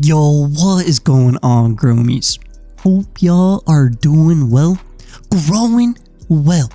Yo, what is going on, growmies? Hope y'all are doing well, growing well.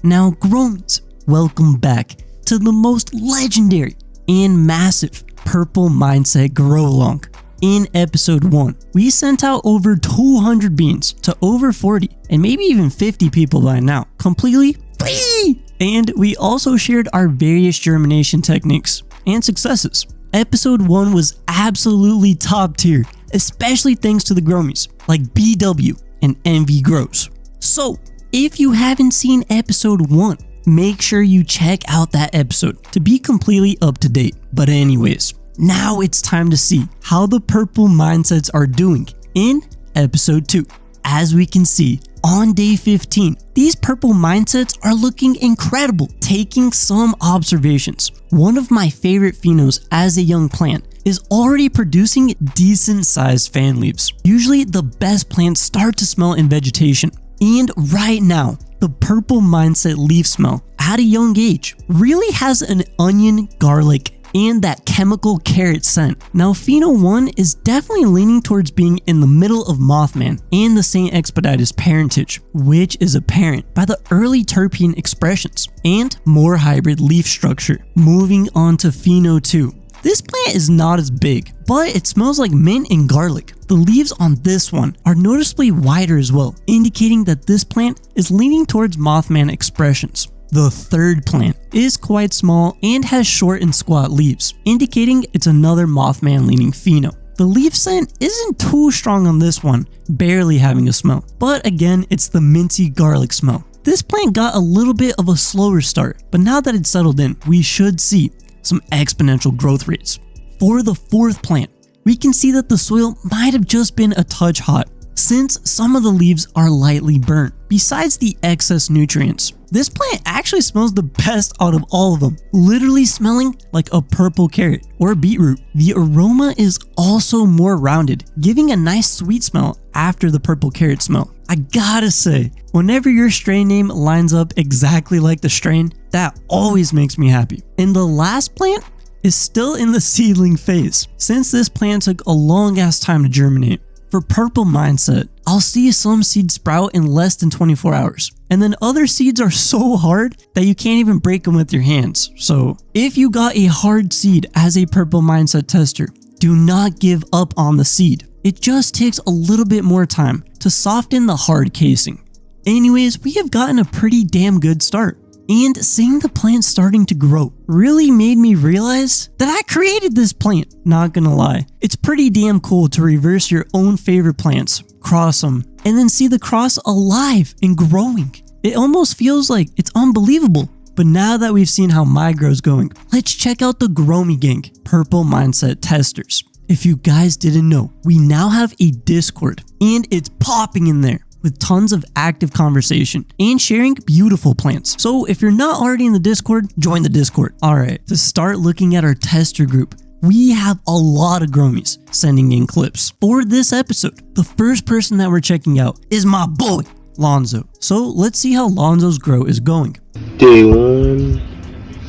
Now, growmies, welcome back to the most legendary and massive purple mindset grow along. In episode 1, we sent out over 200 beans to over 40 and maybe even 50 people by now, completely free. And we also shared our various germination techniques and successes. Episode 1 was absolutely top tier, especially thanks to the growmies like BW and MV Grows. So, if you haven't seen episode 1, make sure you check out that episode to be completely up to date. But anyways, now it's time to see how the purple mindsets are doing in episode 2. As we can see, on day 15, these purple mindsets are looking incredible. Taking some observations, one of my favorite phenos as a young plant is already producing decent sized fan leaves. Usually the best plants start to smell in vegetation. And right now, the purple mindset leaf smell at a young age really has an onion, garlic, and that chemical carrot scent. Now, pheno 1 is definitely leaning towards being in the middle of Mothman and the St. Expeditious parentage, which is apparent by the early terpene expressions and more hybrid leaf structure. Moving on to pheno 2. This plant is not as big, but it smells like mint and garlic. The leaves on this one are noticeably wider as well, indicating that this plant is leaning towards Mothman expressions. The third plant is quite small and has short and squat leaves, indicating it's another Mothman leaning pheno. The leaf scent isn't too strong on this one, barely having a smell, but again, it's the minty garlic smell. This plant got a little bit of a slower start, but now that it's settled in, we should see some exponential growth rates. For the fourth plant, we can see that the soil might have just been a touch hot, since some of the leaves are lightly burnt. Besides the excess nutrients, this plant actually smells the best out of all of them, literally smelling like a purple carrot or beetroot. The aroma is also more rounded, giving a nice sweet smell after the purple carrot smell. I gotta say, whenever your strain name lines up exactly like the strain, that always makes me happy. And the last plant is still in the seedling phase, since this plant took a long ass time to germinate. For purple mindset, I'll see some seeds sprout in less than 24 hours. And then other seeds are so hard that you can't even break them with your hands. So if you got a hard seed as a purple mindset tester, do not give up on the seed. It just takes a little bit more time to soften the hard casing. Anyways, we have gotten a pretty damn good start. And seeing the plant starting to grow really made me realize that I created this plant. Not gonna lie, it's pretty damn cool to reverse your own favorite plants, cross them, and then see the cross alive and growing. It almost feels like it's unbelievable. But now that we've seen how my grow's going, let's check out the growmigang purple mindset testers. If you guys didn't know, we now have a Discord and it's popping in there, with tons of active conversation and sharing beautiful plants. So if you're not already in the Discord, join the Discord. Alright, to start looking at our tester group, we have a lot of growmies sending in clips. For this episode, the first person that we're checking out is my boy, LONZO. So let's see how LONZO's grow is going. Day 1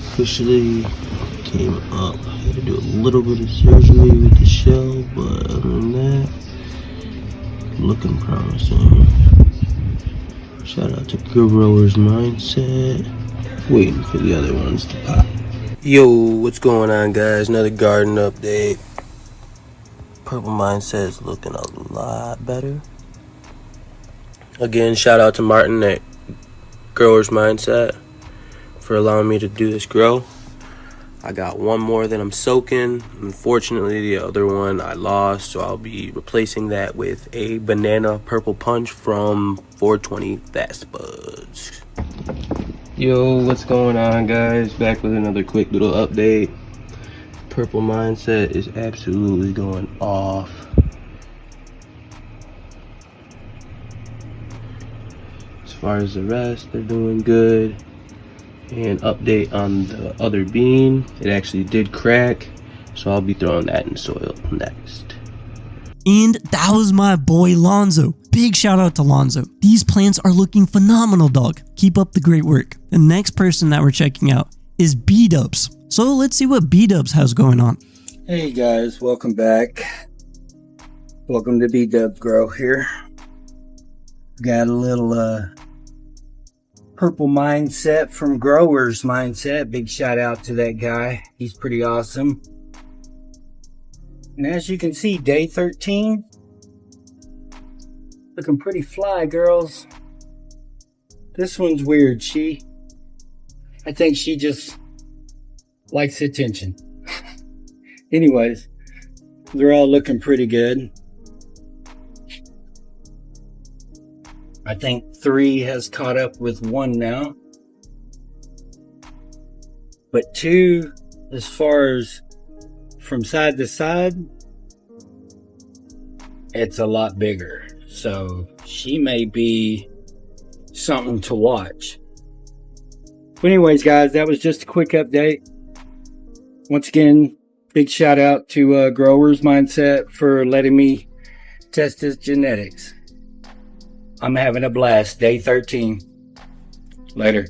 officially came up. I had to do a little bit of surgery with the shell, but other than that, looking promising. Shout out to Growers Mindset. Waiting for the other ones to pop. Yo, what's going on, guys? Another garden update. Purple Mindset is looking a lot better. Again, shout out to Martin at Growers Mindset for allowing me to do this grow. I got one more that I'm soaking. Unfortunately, the other one I lost, so I'll be replacing that with a banana purple punch from 420 ZBud. Yo, what's going on, guys? Back with another quick little update. Purple Mindset is absolutely going off. As far as the rest, they're doing good. And update on the other bean, it actually did crack, so I'll be throwing that in soil next. And that was my boy LONZO. Big shout out to LONZO. These plants are looking phenomenal, dog. Keep up the great work. The next person that we're checking out is B-Dubs. So let's see what B-Dubs has going on. Hey guys, welcome back. Welcome to BDub Grow here. Got a little purple mindset from Growers Mindset. Big shout out to that guy. He's pretty awesome. And as you can see, day 13. Looking pretty fly, girls. This one's weird. I think she just likes attention. Anyways, they're all looking pretty good. I think 3 has caught up with 1 now. But 2, as far as from side to side, it's a lot bigger. So she may be something to watch. But anyways, guys, that was just a quick update. Once again, big shout out to Growers Mindset for letting me test his genetics. I'm having a blast. Day 13. Later.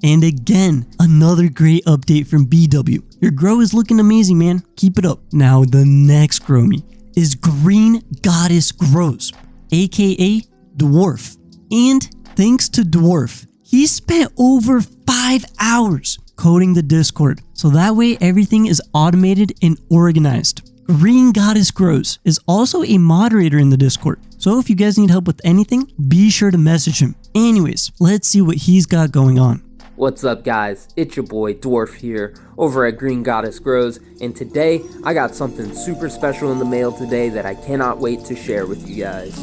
And again, another great update from BW. Your grow is looking amazing, man. Keep it up. Now, the next growmie is Green Goddess Grows, aka Dwarf. And thanks to Dwarf, he spent over 5 hours coding the Discord, so that way everything is automated and organized. Green Goddess Grows is also a moderator in the Discord, so if you guys need help with anything, be sure to message him. Anyways, let's see what he's got going on. What's up, guys? It's your boy Dwarf here over at Green Goddess Grows, and today I got something super special in the mail today that I cannot wait to share with you guys.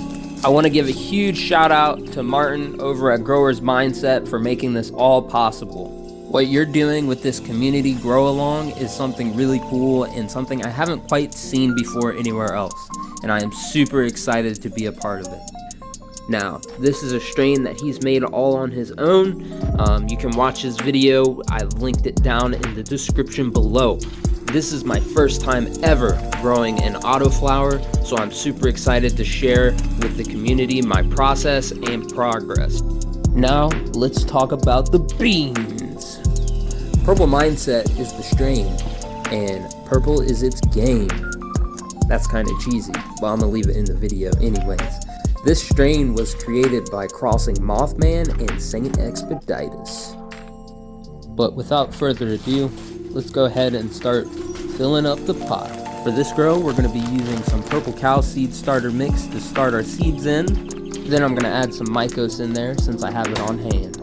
I want to give a huge shout out to Martin over at Growers Mindset for making this all possible. What you're doing with this community grow along is something really cool and something I haven't quite seen before anywhere else, and I am super excited to be a part of it. Now, this is a strain that he's made all on his own. You can watch his video. I've linked it down in the description below. This is my first time ever growing an autoflower, so I'm super excited to share with the community my process and progress. Now, let's talk about the beans. Purple Mindset is the strain, and purple is its game. That's kind of cheesy, but I'm gonna leave it in the video anyways. This strain was created by crossing Mothman and Saint Expeditus. But without further ado, let's go ahead and start filling up the pot. For this grow, we're going to be using some purple cow seed starter mix to start our seeds in. Then I'm going to add some mycos in there since I have it on hand.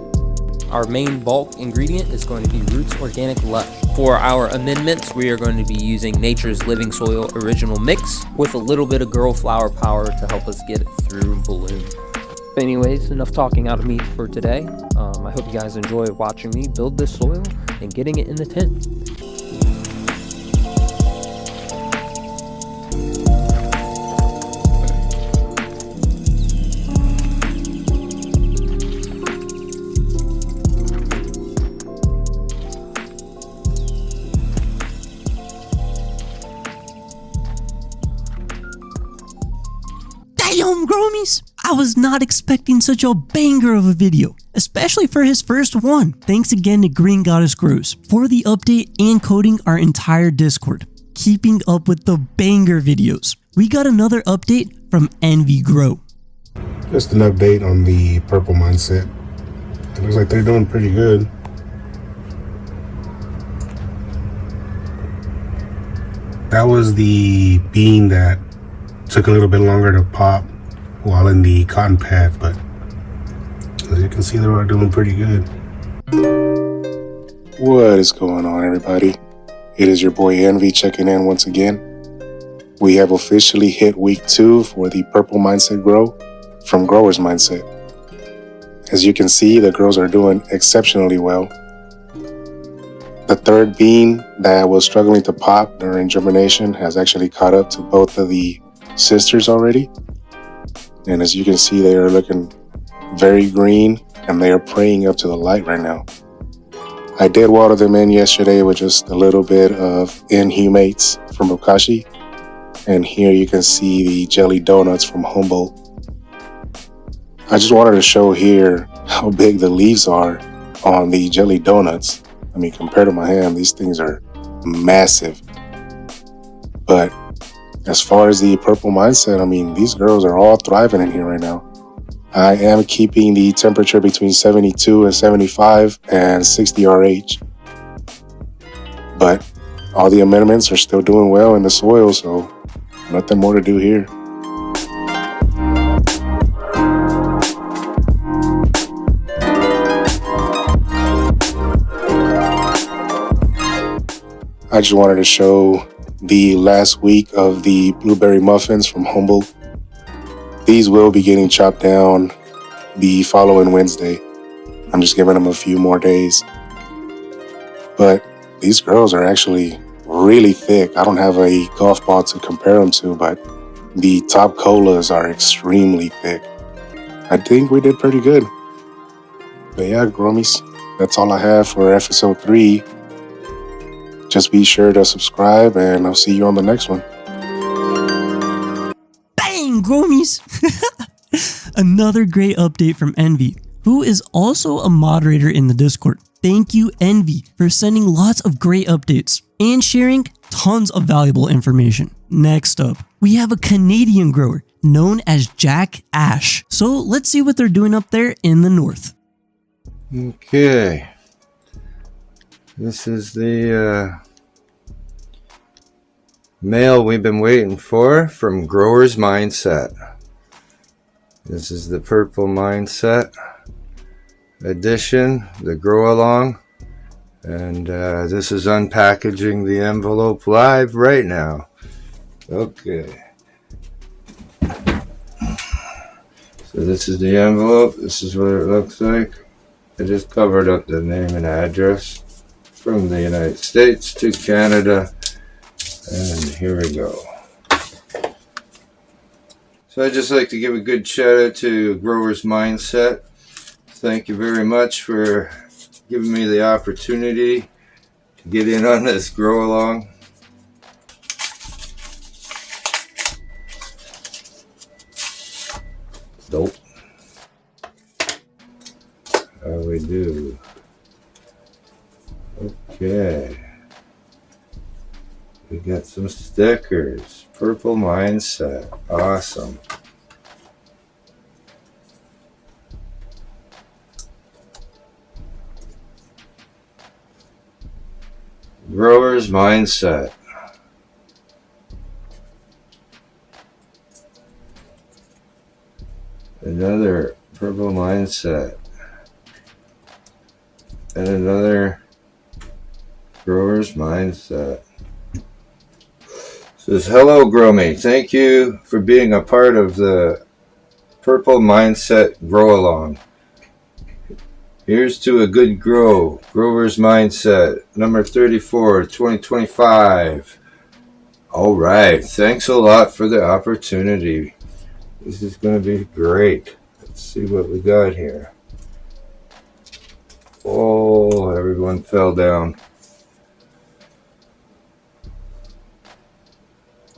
Our main bulk ingredient is going to be Roots Organic Lush. For our amendments, we are going to be using Nature's Living Soil Original Mix with a little bit of Girl Flower Power to help us get it through Bloom. But anyways, enough talking out of me for today. I hope you guys enjoy watching me build this soil and getting it in the tent. Damn, growmies! I was not expecting such a banger of a video, especially for his first one. Thanks again to Green Goddess Grows for the update and coding our entire Discord, keeping up with the banger videos. We got another update from Envy Grow. Just an update on the purple mindset. It looks like they're doing pretty good. That was the bean that took a little bit longer to pop while in the cotton pad, but as you can see, they are doing pretty good. What is going on, everybody? It is your boy Envy checking in once again. We have officially hit week 2 for the purple mindset grow from Growers Mindset. As you can see, the girls are doing exceptionally well. The third bean that was struggling to pop during germination has actually caught up to both of the sisters already. And as you can see, they are looking very green and they are praying up to the light right now. I did water them in yesterday with just a little bit of Inhumates from Bokashi. And here you can see the jelly donuts from Humboldt. I just wanted to show here how big the leaves are on the jelly donuts. I mean, compared to my hand, these things are massive. But as far as the purple mindset, I mean, these girls are all thriving in here right now. I am keeping the temperature between 72 and 75 and 60 RH. But all the amendments are still doing well in the soil, so nothing more to do here. I just wanted to show the last week of the blueberry muffins from Humboldt. These will be getting chopped down the following Wednesday. I'm just giving them a few more days. But these girls are actually really thick. I don't have a golf ball to compare them to, but the top colas are extremely thick. I think we did pretty good. But yeah, growmies, that's all I have for episode 3. Just be sure to subscribe, and I'll see you on the next one. Bang, growmies! Another great update from Envy, who is also a moderator in the Discord. Thank you, Envy, for sending lots of great updates and sharing tons of valuable information. Next up, we have a Canadian grower known as Jack Ash. So let's see what they're doing up there in the north. Okay. This is the mail we've been waiting for from Growers Mindset. This is the Purple Mindset edition, the Grow Along. And this is unpackaging the envelope live right now. Okay. So this is the envelope. This is what it looks like. I just covered up the name and address from the United States to Canada. And here we go. So I'd just like to give a good shout out to Growers Mindset. Thank you very much for giving me the opportunity to get in on this grow along. Dope. How we do? Okay. We got some stickers. Purple Mindset. Awesome. Growers Mindset. Another Purple Mindset. And another Growers Mindset. Says, hello, Growmy. Thank you for being a part of the Purple Mindset Grow Along. Here's to a good grow. Growers Mindset, number 34, 2025. All right. Thanks a lot for the opportunity. This is going to be great. Let's see what we got here. Oh, everyone fell down.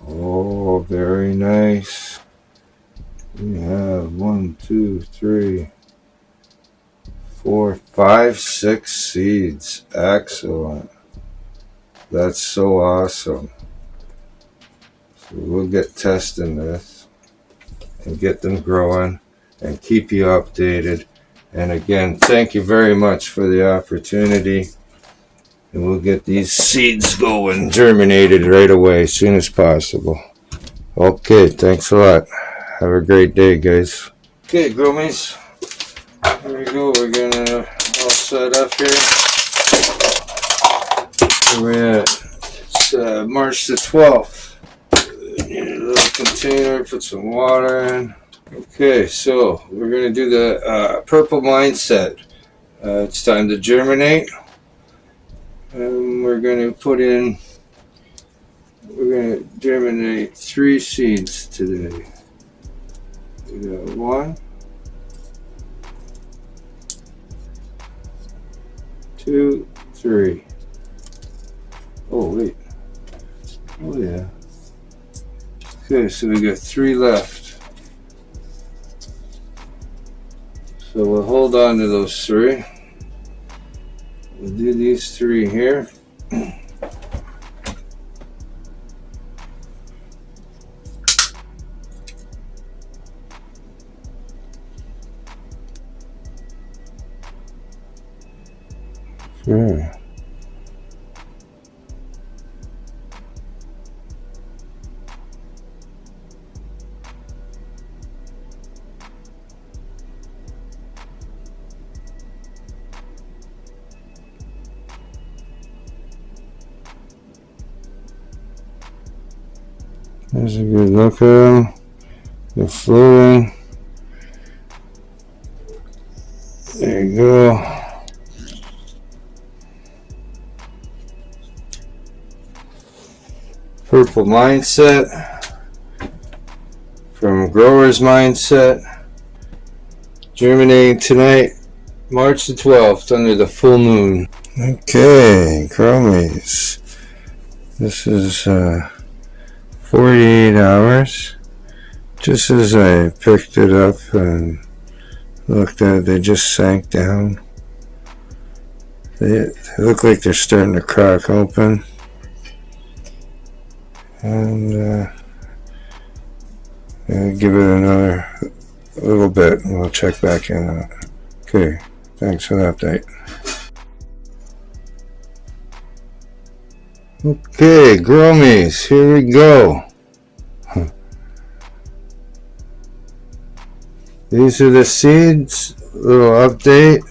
Oh, very nice. We have 1, 2, 3, 4, 5, 6 seeds. Excellent. That's so awesome. So we'll get testing this and get them growing and keep you updated. And again, thank you very much for the opportunity. And we'll get these seeds going, germinated right away as soon as possible. Okay, thanks a lot. Have a great day, guys. Okay, growmies. Here we go. We're gonna all set up here. Where we at? It's March the 12th. Need a little container, put some water in. Okay, so we're gonna do the Purple Mindset. It's time to germinate. And we're gonna germinate 3 seeds today. We got 1, 2, 3. Oh wait. Oh yeah. Okay, so we got 3 left. So we'll hold on to those 3. We'll do these 3 here. Sure. There's a good look at them. They're floating. There you go. Purple Mindset from Growers Mindset. Germinating tonight, March the 12th, under the full moon. Okay, growmies. This is 48 hours. Just as I picked it up and looked at it, they just sank down. They look like they're starting to crack open. And give it another little bit and we'll check back in on it. Okay, thanks for the update. Okay, growmies, here we go. These are the seeds, little update.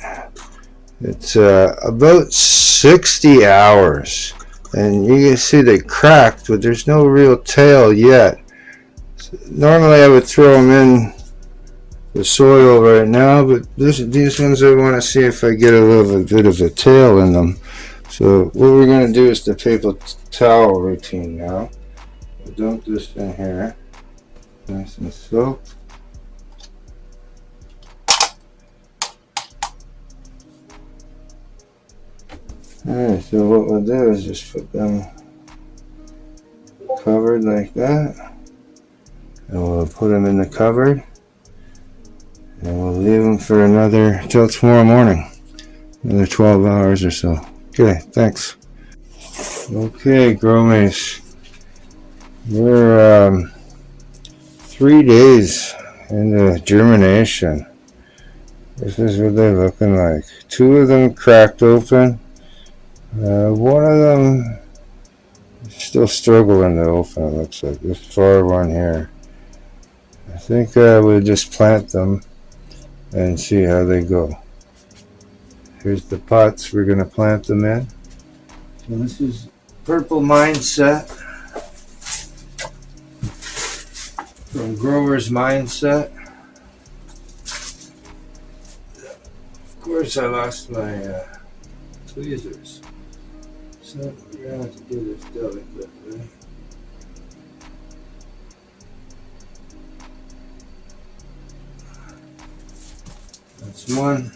It's about 60 hours. And you can see they cracked, but there's no real tail yet. Normally I would throw them in the soil right now, but these ones I want to see if I get a little bit of a tail in them. So what we're going to do is the paper towel routine now. We'll dump this in here, nice and soaked. Alright, so what we'll do is just put them covered like that, and we'll put them in the cupboard, and we'll leave them for till tomorrow morning, another 12 hours or so. Okay, thanks. Okay, growmies, we're 3 days into germination. This is what they're looking like. 2 of them cracked open. One of them is still struggling to open, it looks like. This far one here. I think we'll just plant them and see how they go. Here's the pots we're going to plant them in. So this is Purple Mindset from Growers Mindset. Of course I lost my tweezers. So we're going to have to do this delicately. That's one.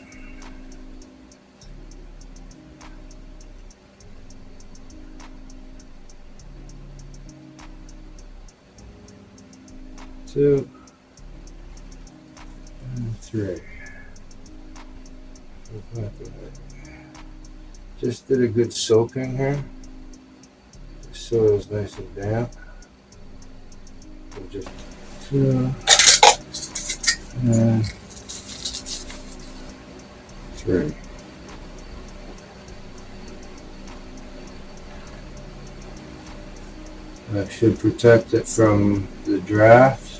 Two. And 3. Just did a good soaking here. The soil is nice and damp. So just 2 and 3. That should protect it from the draft.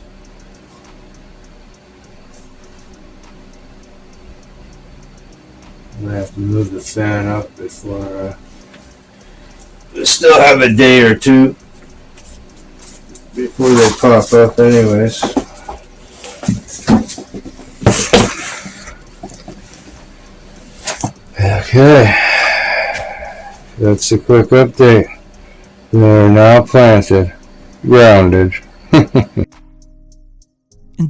I'm gonna have to move the fan up before we still have a day or two before they pop up anyways. Okay, that's a quick update. They're now planted, grounded. And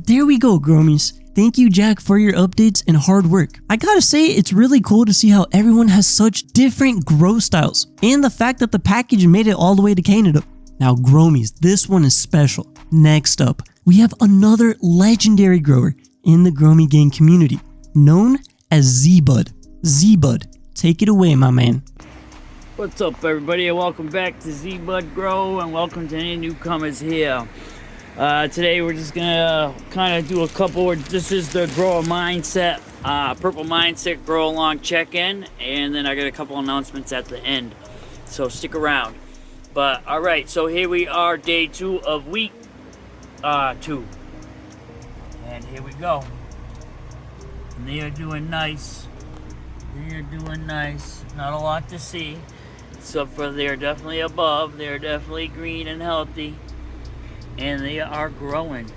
there we go, growmies. Thank you, Jack, for your updates and hard work. I gotta say, it's really cool to see how everyone has such different grow styles, and the fact that the package made it all the way to Canada. Now, growmies, this one is special. Next up, we have another legendary grower in the growmigang community, known as ZBud. ZBud, take it away, my man. What's up, everybody, and welcome back to ZBud Grow, and welcome to any newcomers here. Today we're just gonna kind of do a couple. This is the grower mindset Purple Mindset Grow Along check-in, and then I got a couple announcements at the end. So stick around. But alright, so here we are, day 2 of week 2. And here we go. And they are doing nice. They are doing nice. Not a lot to see. Except for they're definitely above. They're definitely green and healthy. And they are growing.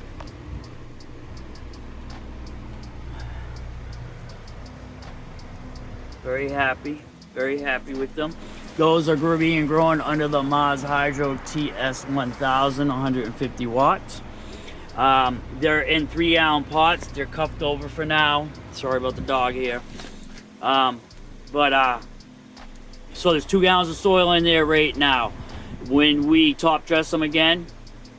Very happy with them. Those are being grown under the Moz Hydro TS1000, 150 watts. They're in 3-gallon pots. They're cupped over for now. Sorry about the dog here. So there's 2 gallons of soil in there right now. When we top dress them again,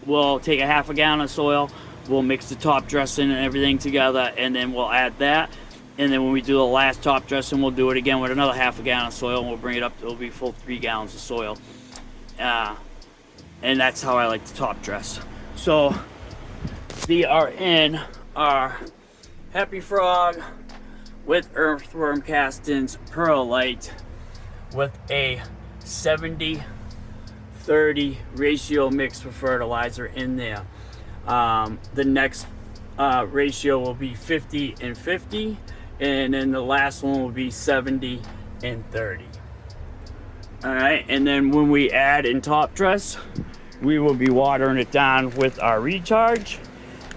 we'll take a half a gallon of soil. We'll mix the top dressing and everything together, and then we'll add that. And then when we do the last top dressing, we'll do it again with another half a gallon of soil, and we'll bring it up. It'll be full 3 gallons of soil. And that's how I like to top dress. So they are in our Happy Frog with earthworm castings, perlite, with a 70-30 ratio mix for fertilizer in there. The next ratio will be 50 and 50, and then the last one will be 70 and 30. All right, and then when we add in top dress, we will be watering it down with our recharge,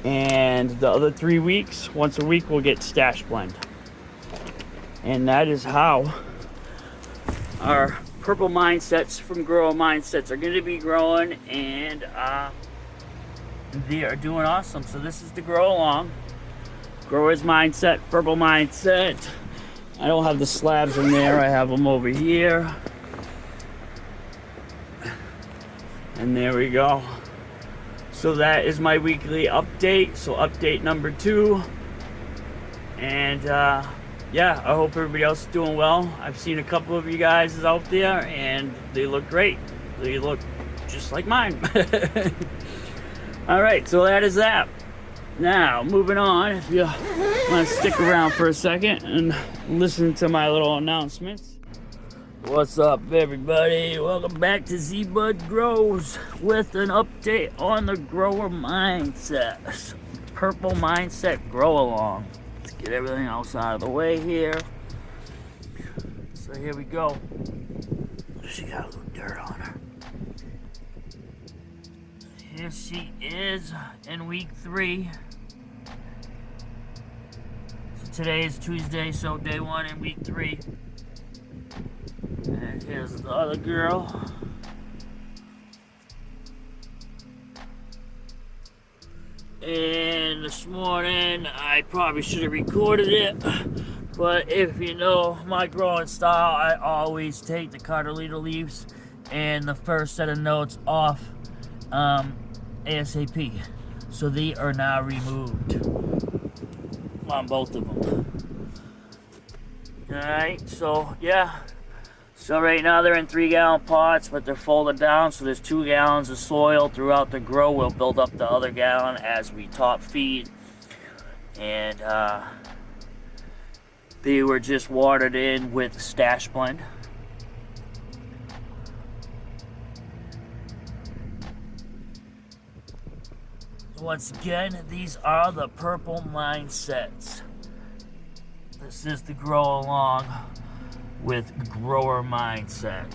and the other 3 weeks, once a week, we'll get stash blend. And that is how our purple mindsets from Grow Mindsets are going to be growing, and they are doing awesome. So this is the Grow Along. Grower's Mindset, Purple Mindset. I don't have the slabs in there. I have them over here. And there we go. So that is my weekly update. So update number 2. And yeah, I hope everybody else is doing well. I've seen a couple of you guys out there, and they look great. They look just like mine. All right, so that is that. Now, moving on, if you want to stick around for a second and listen to my little announcements. What's up, everybody? Welcome back to ZBud Grows with an update on the grower mindset. Purple Mindset Grow Along. Let's get everything else out of the way here. So here we go. She got a little dirt on her. Here she is in week 3. So today is Tuesday, so day 1 in week 3. And here's the other girl. And this morning, I probably should have recorded it, but if you know my growing style, I always take the Cardelita leaves and the first set of notes off ASAP. So they are now removed on both of them. Alright, so yeah. So right now they're in 3-gallon pots, but they're folded down, so there's 2 gallons of soil throughout the grow. We'll build up the other gallon as we top feed. And they were just watered in with stash blend. Once again, these are the Purple Mindsets. This is the Grow Along with Grower Mindset.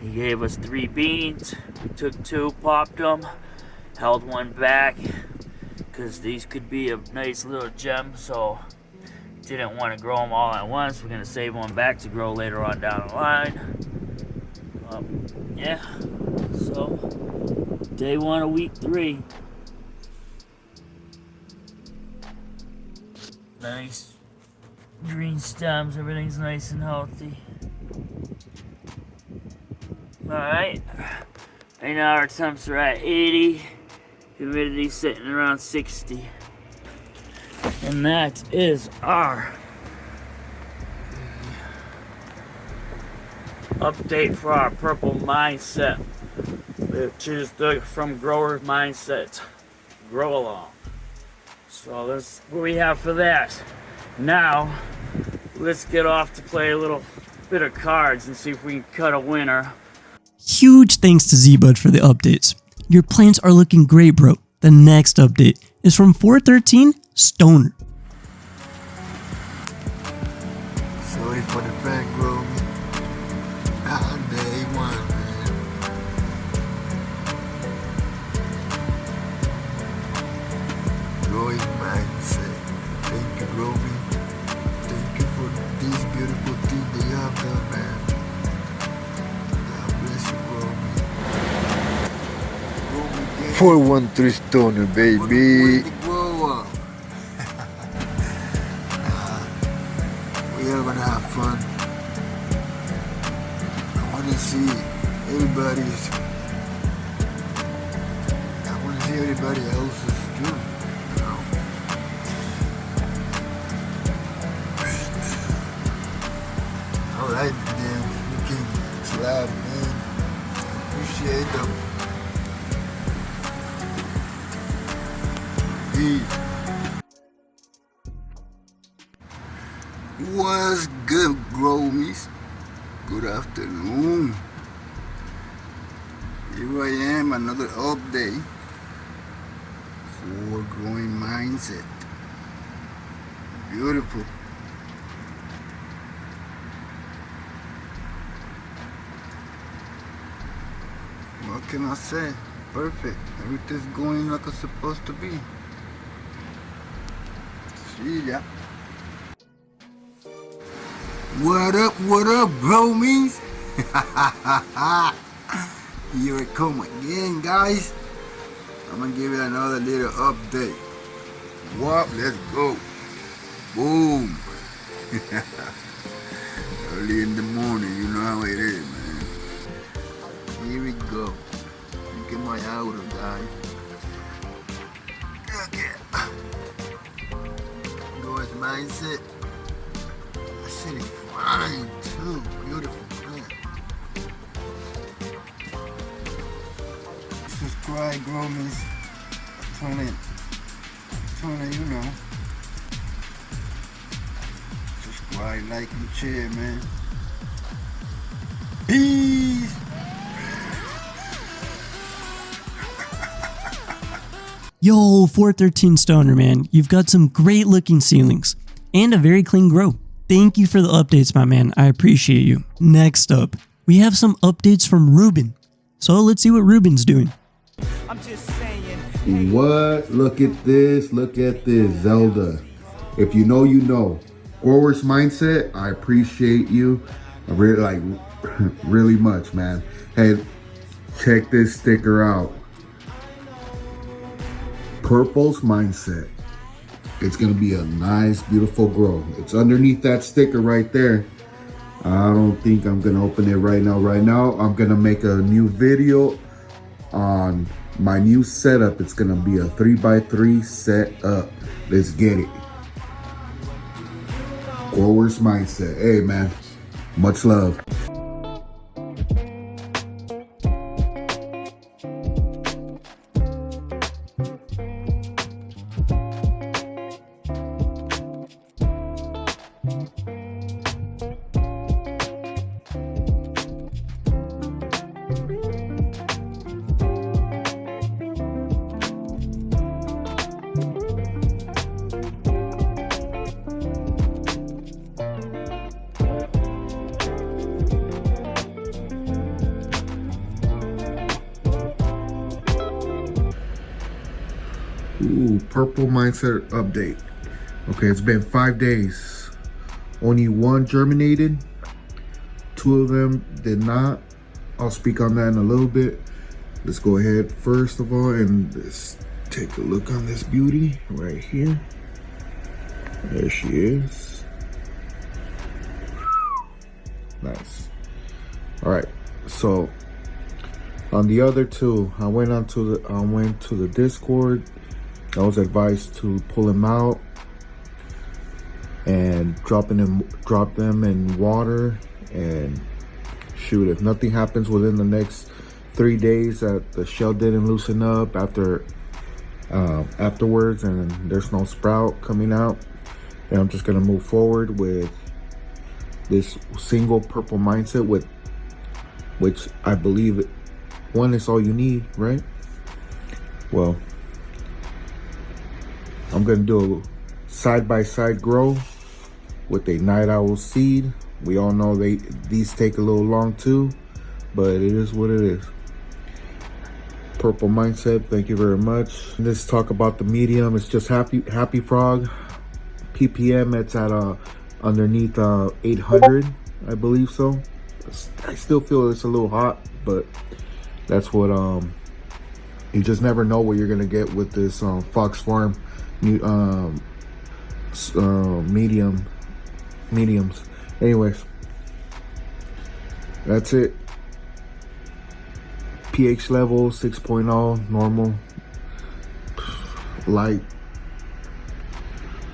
He gave us 3 beans. We took 2, popped them, held 1 back, because these could be a nice little gem, so didn't want to grow them all at once. We're going to save 1 back to grow later on down the line. Yeah, so day 1 of week 3. Nice green stems, everything's nice and healthy. Alright, right now our temps are at 80, humidity sitting around 60. And that is our update for our Purple Mindset, which is the from Grower Mindset Grow Along. So that's what we have for that. Now, let's get off to play a little bit of cards and see if we can cut a winner. Huge thanks to ZBud for the updates. Your plants are looking great, bro. The next update is from 413 Stoner. Sorry for the fact, bro. Day one, man. Growing mindset. Thank you, Gromy. Thank you for this beautiful thing that you have done, man. God bless you, Gromy. 413 Stoner, baby. We are gonna have fun. I want to see everybody else's too, you know. I like them looking slab, man. I appreciate them. Peace. What's good, growmies? Good afternoon. Here I am, another update for growing mindset. Beautiful. What can I say? Perfect. Everything's going like it's supposed to be. See ya. What up, bromies? Here I come again, guys. I'm gonna give you another little update. What? Let's go. Boom. Early in the morning, you know how it is, man. Here we go. Look at my outer, guys. Okay. Growers mindset. That shit is fine too. Beautiful plant. Subscribe, growmies. Turn it, you know. Subscribe, like, and share, man. Peace. Yo, 413 Stoner, man. You've got some great looking ceilings and a very clean grow. Thank you for the updates, my man. I appreciate you. Next up, we have some updates from Ruben. So let's see what Ruben's doing. I'm just saying. What? Look at this. Look at this, Zelda. If you know, you know. Growers mindset, I appreciate you. I really really much, man. Hey, check this sticker out. Purple's mindset. It's gonna be a nice, beautiful grow. It's underneath that sticker right there. I don't think I'm gonna open it right now. Right now, I'm gonna make a new video on my new setup. It's gonna be a 3x3 setup. Let's get it. Growers mindset. Hey, man. Much love. Ooh, purple mindset update. Okay, it's been 5 days. Only one germinated. 2 of them did not. I'll speak on that in a little bit. Let's go ahead first of all and let's take a look on this beauty right here. There she is. Nice. All right, so on the other 2, I went to the Discord. I was advised to pull them out and drop them in water, and shoot, if nothing happens within the next 3 days that the shell didn't loosen up afterwards and there's no sprout coming out, And I'm just gonna move forward with this single purple mindset, with which I believe one is all you need, right? Well, I'm gonna do a side-by-side grow with a night owl seed. We all know these take a little long too, but it is what it is. Purple mindset, thank you very much. Let's talk about the medium. It's just happy frog. ppm, it's at underneath 800, I believe so. I still feel it's a little hot, but that's what you just never know what you're gonna get with this Fox Farm mediums. Anyways, that's it. pH level 6.0, normal, light.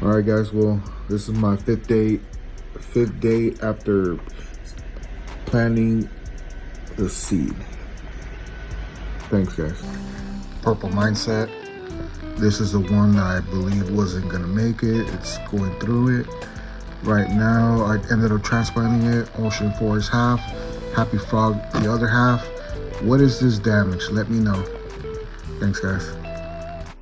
All right, guys. Well, this is my fifth day after planting the seed. Thanks, guys. Purple mindset. This is the one that I believe wasn't gonna make it. It's going through it right now. I ended up transplanting it. Ocean Forest half, Happy Frog the other half. What is this damage? Let me know. Thanks, guys.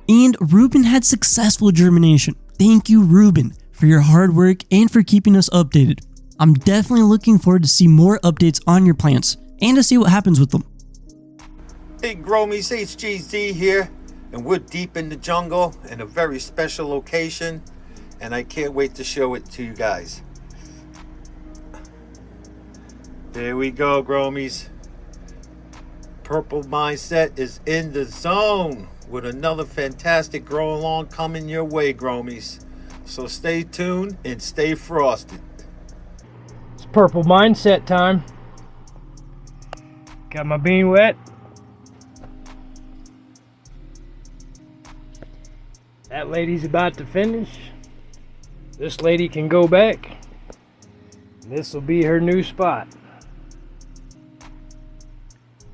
And Ruben had successful germination. Thank you, Ruben, for your hard work and for keeping us updated. I'm definitely looking forward to see more updates on your plants and to see what happens with them. Hey growmies, HGZ here, and we're deep in the jungle in a very special location, and I can't wait to show it to you guys. There we go, growmies. Purple Mindset is in the zone with another fantastic grow along coming your way, growmies. So stay tuned and stay frosted. It's Purple Mindset time. Got my bean wet. That lady's about to finish. This lady can go back. This will be her new spot.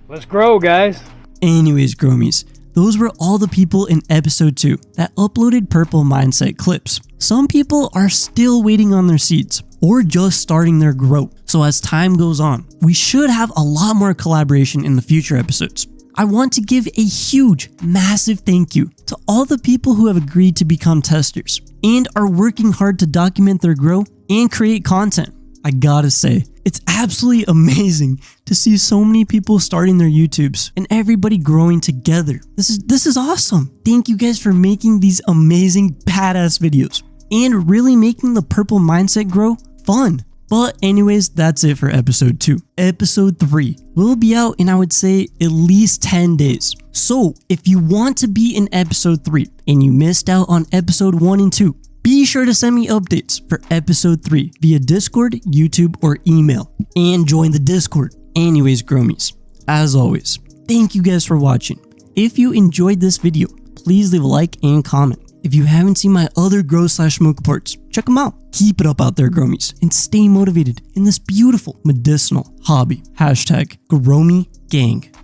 Let's grow, guys. Anyways, growmies, those were all the people in episode 2 that uploaded Purple Mindset clips. Some people are still waiting on their seeds or just starting their grow. So as time goes on, we should have a lot more collaboration in the future episodes. I want to give a huge, massive thank you to all the people who have agreed to become testers and are working hard to document their grow and create content. I gotta say, it's absolutely amazing to see so many people starting their YouTubes and everybody growing together. This is awesome. Thank you guys for making these amazing, badass videos and really making the Purple Mindset grow fun. But anyways, that's it for episode 2. Episode 3 will be out in, I would say, at least 10 days. So if you want to be in episode 3 and you missed out on episode 1 and 2, be sure to send me updates for episode 3 via Discord, YouTube, or email, and join the Discord. Anyways, growmies, as always, thank you guys for watching. If you enjoyed this video, please leave a like and comment. If you haven't seen my other grow/smoke parts, check them out. Keep it up out there, growmies, and stay motivated in this beautiful medicinal hobby. #growmigang.